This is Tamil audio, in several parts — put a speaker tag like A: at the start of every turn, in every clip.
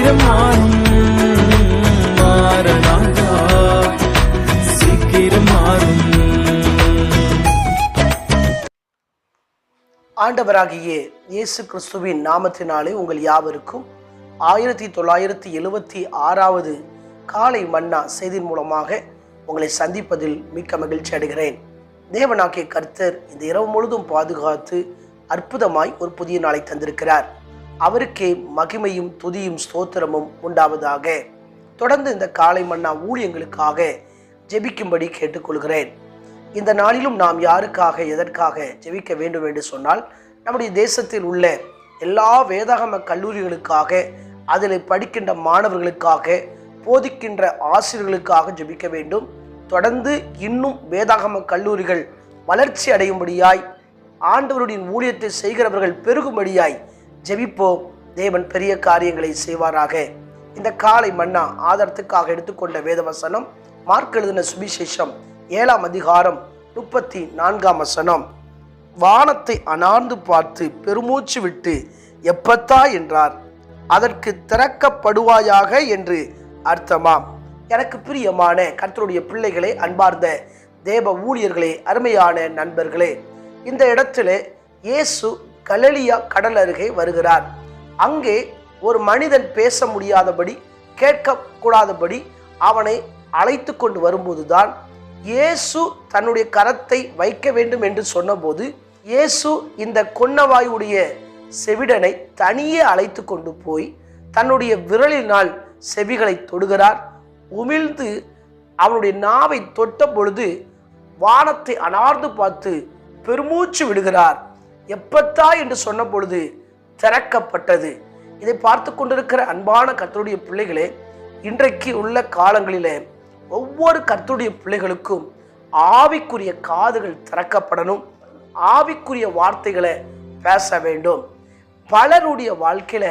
A: சீக்கிரம் மாறும் மாறனாதா, சீக்கிரம் மாறும்.
B: ஆண்டவராகிய இயேசு கிறிஸ்துவின் நாமத்தினாலே உங்கள் யாவருக்கும் 1976வது காலை மன்னா செய்தியின் மூலமாக உங்களை சந்திப்பதில் மிக்க மகிழ்ச்சி அடைகிறேன். தேவனாகிய கர்த்தர் இந்த இரவு முழுதும் பாதுகாத்து அற்புதமாய் ஒரு புதிய நாளை தந்திருக்கிறார். அவருக்கே மகிமையும் துதியும் ஸ்தோத்திரமும் உண்டாவதாக. தொடர்ந்து இந்த காலை மன்னா ஊழியங்களுக்காக ஜெபிக்கும்படி கேட்டுக்கொள்கிறேன். இந்த நாளிலும் நாம் யாருக்காக எதற்காக ஜெபிக்க வேண்டும் என்று சொன்னால், நம்முடைய தேசத்தில் உள்ள எல்லா வேதாகம கல்லூரிகளுக்காக, அதில் படிக்கின்ற மாணவர்களுக்காக, போதிக்கின்ற ஆசிரியர்களுக்காக ஜெபிக்க வேண்டும். தொடர்ந்து இன்னும் வேதாகம கல்லூரிகள் வளர்ச்சி அடையும்படியாய், ஆண்டவருடைய ஊழியத்தை செய்கிறவர்கள் பெருகும்படியாய் ஜெபிப்போம். தேவன் பெரிய காரியங்களை செய்வாராக. இந்த காலை மன்னா ஆதாரத்துக்காக எடுத்துக்கொண்ட வேதவசனம் மார்க் எழுதின சுவிசேஷம் 7ஆம் அதிகாரம் 34ஆம் வசனம். வானத்தை அனார்ந்து பார்த்து பெருமூச்சு விட்டு எப்பத்தா என்றார். அதற்கு திறக்கப்படுவாயாக என்று அர்த்தமாம். எனக்கு பிரியமான கர்த்தருடைய பிள்ளைகளே, அன்பார்ந்த தேவ ஊழியர்களே, அருமையான நண்பர்களே, இந்த இடத்துல இயேசு கலிலேயா கடல் அருகே வருகிறார். அங்கே ஒரு மனிதன் பேச முடியாதபடி, கேட்கக்கூடாதபடி அவனை அழைத்து கொண்டு வரும்போதுதான் இயேசு தன்னுடைய கரத்தை வைக்க வேண்டும் என்று சொன்னபோது, இயேசு இந்த கொன்னவாயுடைய செவிடனை தனியே அழைத்து கொண்டு போய் தன்னுடைய விரலினால் செவிகளை தொடுகிறார். உமிழ்ந்து அவனுடைய நாவை தொட்ட பொழுது வானத்தை அனார்ந்து பார்த்து பெருமூச்சு விடுகிறார். எப்பத்தா என்று சொன்ன பொழுது திறக்கப்பட்டது. இதை பார்த்து கொண்டிருக்கிற அன்பான கர்த்தருடைய பிள்ளைகளே, இன்றைக்கு உள்ள காலங்களிலே ஒவ்வொரு கர்த்தருடைய பிள்ளைகளுக்கும் ஆவிக்குரிய காதுகள் திறக்கப்படணும். ஆவிக்குரிய வார்த்தைகளை பேச வேண்டும். பலருடைய வாழ்க்கையில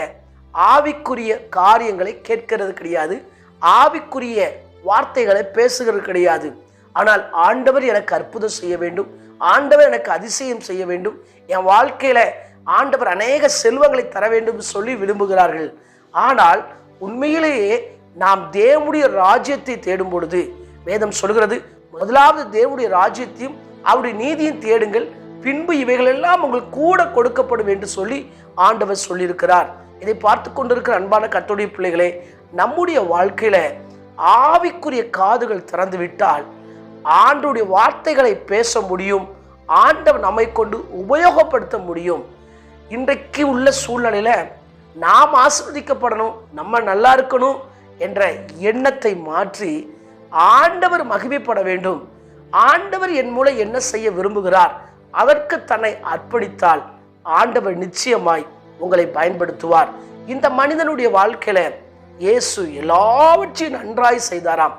B: ஆவிக்குரிய காரியங்களை கேட்கிறது கிடையாது, ஆவிக்குரிய வார்த்தைகளை பேசுகிறது கிடையாது. ஆனால் ஆண்டவர் எனக்கு அற்புதம் செய்ய வேண்டும், ஆண்டவர் எனக்கு அதிசயம் செய்ய வேண்டும், என் வாழ்க்கையில ஆண்டவர் அநேக செல்வங்களை தர வேண்டும் சொல்லி விரும்புகிறார்கள். ஆனால் உண்மையிலேயே நாம் தேவனுடைய ராஜ்யத்தை தேடும் பொழுது வேதம் சொல்கிறது, முதலாவது தேவனுடைய ராஜ்யத்தையும் அவருடைய நீதியும் தேடுங்கள், பின்பு இவைகள் எல்லாம் உங்களுக்கு கூட கொடுக்கப்படும் என்று சொல்லி ஆண்டவர் சொல்லியிருக்கிறார். இதை பார்த்து கொண்டிருக்கிற அன்பான கர்த்தருடைய பிள்ளைகளே, நம்முடைய வாழ்க்கையில ஆவிக்குரிய காதுகள் திறந்து விட்டால் ஆண்டவருடைய வார்த்தைகளை பேச முடியும், ஆண்டவர் நம்மை கொண்டு உபயோகப்படுத்த முடியும். இன்றைக்கு உள்ள சூழ்நிலையில நாம் ஆசீர்வதிக்கப்படணும், நம்ம நல்லா இருக்கணும் என்ற எண்ணத்தை மாற்றி ஆண்டவர் மகிமைப்பட வேண்டும், ஆண்டவர் என் மூலம் என்ன செய்ய விரும்புகிறார், அதற்கு தன்னை அர்ப்பணித்தால் ஆண்டவர் நிச்சயமாய் உங்களை பயன்படுத்துவார். இந்த மனிதனுடைய வாழ்க்கையில இயேசு எல்லாவற்றையும் நன்றாய் செய்தாராம்.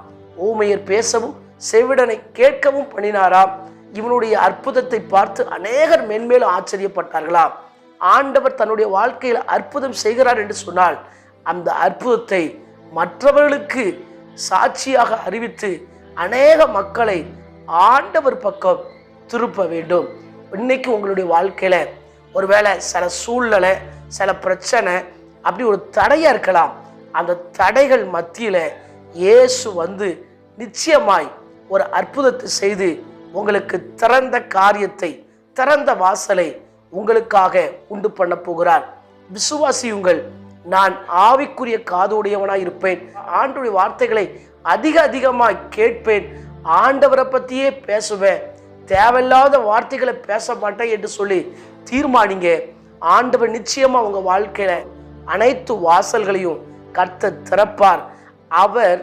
B: ஊமையர் பேசவும் செவிடனை கேட்கவும் பண்ணினாராம். இவனுடைய அற்புதத்தை பார்த்து அநேகர் மென்மேலும் ஆச்சரியப்பட்டார்களாம். ஆண்டவர் தன்னுடைய வாழ்க்கையில் அற்புதம் செய்கிறார் என்று சொன்னால் அந்த அற்புதத்தை மற்றவர்களுக்கு சாட்சியாக அறிவித்து அநேக மக்களை ஆண்டவர் பக்கம் திருப்ப வேண்டும். இன்னைக்கு உங்களுடைய வாழ்க்கையில ஒருவேளை சில சூழ்நிலை, சில பிரச்சனை, அப்படி ஒரு தடையா இருக்கலாம். அந்த தடைகள் மத்தியில இயேசு வந்து நிச்சயமாய் ஒரு அற்புதத்தை செய்து உங்களுக்கு திறந்த காரியத்தை, திறந்த வாசலை உங்களுக்காக உண்டு பண்ண போகிறார். விசுவாசியுங்கள். நான் ஆவிக்குரிய காதுடையவனாய் இருப்பேன், ஆண்டவருடைய வார்த்தைகளை அதிகமாய் கேட்பேன், ஆண்டவரை பற்றியே பேசுவேன், தேவையில்லாத வார்த்தைகளை பேச மாட்டேன் என்று சொல்லி தீர்மானிங்க. ஆண்டவர் நிச்சயமா உங்க வாழ்க்கையில அனைத்து வாசல்களையும் கர்த்தர் திறப்பார். அவர்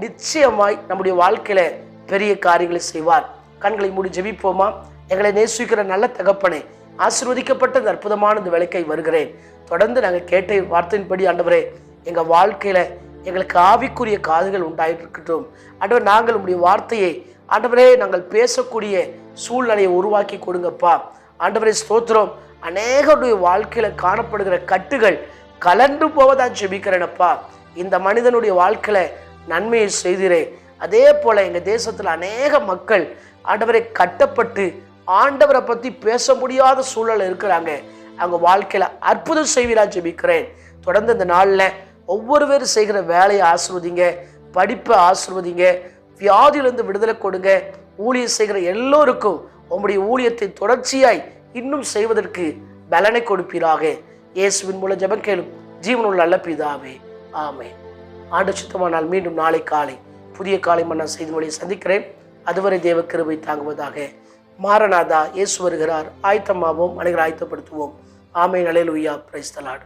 B: நிச்சயமாய் நம்முடைய வாழ்க்கையில பெரிய காரியங்களை செய்வார். கண்களை மூடி ஜெபிப்போமா? எங்களை நேசிக்கிற நல்ல தகப்பனே, ஆசீர்வதிக்கப்பட்ட இந்த அற்புதமான இந்த வேலைக்கை வருகிறேன். தொடர்ந்து நாங்கள் கேட்ட வார்த்தையின்படி ஆண்டவரே, எங்கள் வாழ்க்கையில் எங்களுக்கு ஆவிக்குரிய காதுகள் உண்டாயிட்டு இருக்கட்டும். ஆண்டவர், நாங்கள் உங்களுடைய வார்த்தையை ஆண்டவரே நாங்கள் பேசக்கூடிய சூழ்நிலையை உருவாக்கி கொடுங்கப்பா. ஆண்டவரே ஸ்தோத்திரம். அநேகருடைய வாழ்க்கையில் காணப்படுகிற கட்டுகள் கலந்து போவதா ஜெபிக்கிறேனப்பா. இந்த மனிதனுடைய வாழ்க்கையில் நன்மையை செய்கிறேன். அதே போல எங்கள் தேசத்தில் அநேக மக்கள் ஆண்டவரை கட்டப்பட்டு ஆண்டவரை பற்றி பேச முடியாத சூழல் இருக்கிறாங்க. அவங்க வாழ்க்கையில் அற்புதம் செய்வீரா ஜெபிக்கிறேன். தொடர்ந்து இந்த நாளில் ஒவ்வொரு பேரும் செய்கிற வேலையை ஆசீர்வதிங்க, படிப்பை ஆசீர்வதிங்க, வியாதியிலிருந்து விடுதலை கொடுங்க. ஊழியம் செய்கிற எல்லோருக்கும் உம்முடைய ஊழியத்தை தொடர்ச்சியாய் இன்னும் செய்வதற்கு பலனை கொடுப்பீராக. இயேசுவின் மூலம் ஜெபம் கேளும் ஜீவனுள்ள நல்ல பிதாவே, ஆமென். ஆண்டு சுத்தமானால் மீண்டும் நாளை காலை புதிய காலை மன்னா செய்தி மொழியை சந்திக்கிறேன். அதுவரை தேவ கிருபை தாங்குவதாக. மாரநாதா, இயேசு வருகிறார். ஆயத்தமாவோம், அனைவரை ஆயத்தப்படுத்துவோம். ஆமென். அல்லேலூயா. Praise the Lord.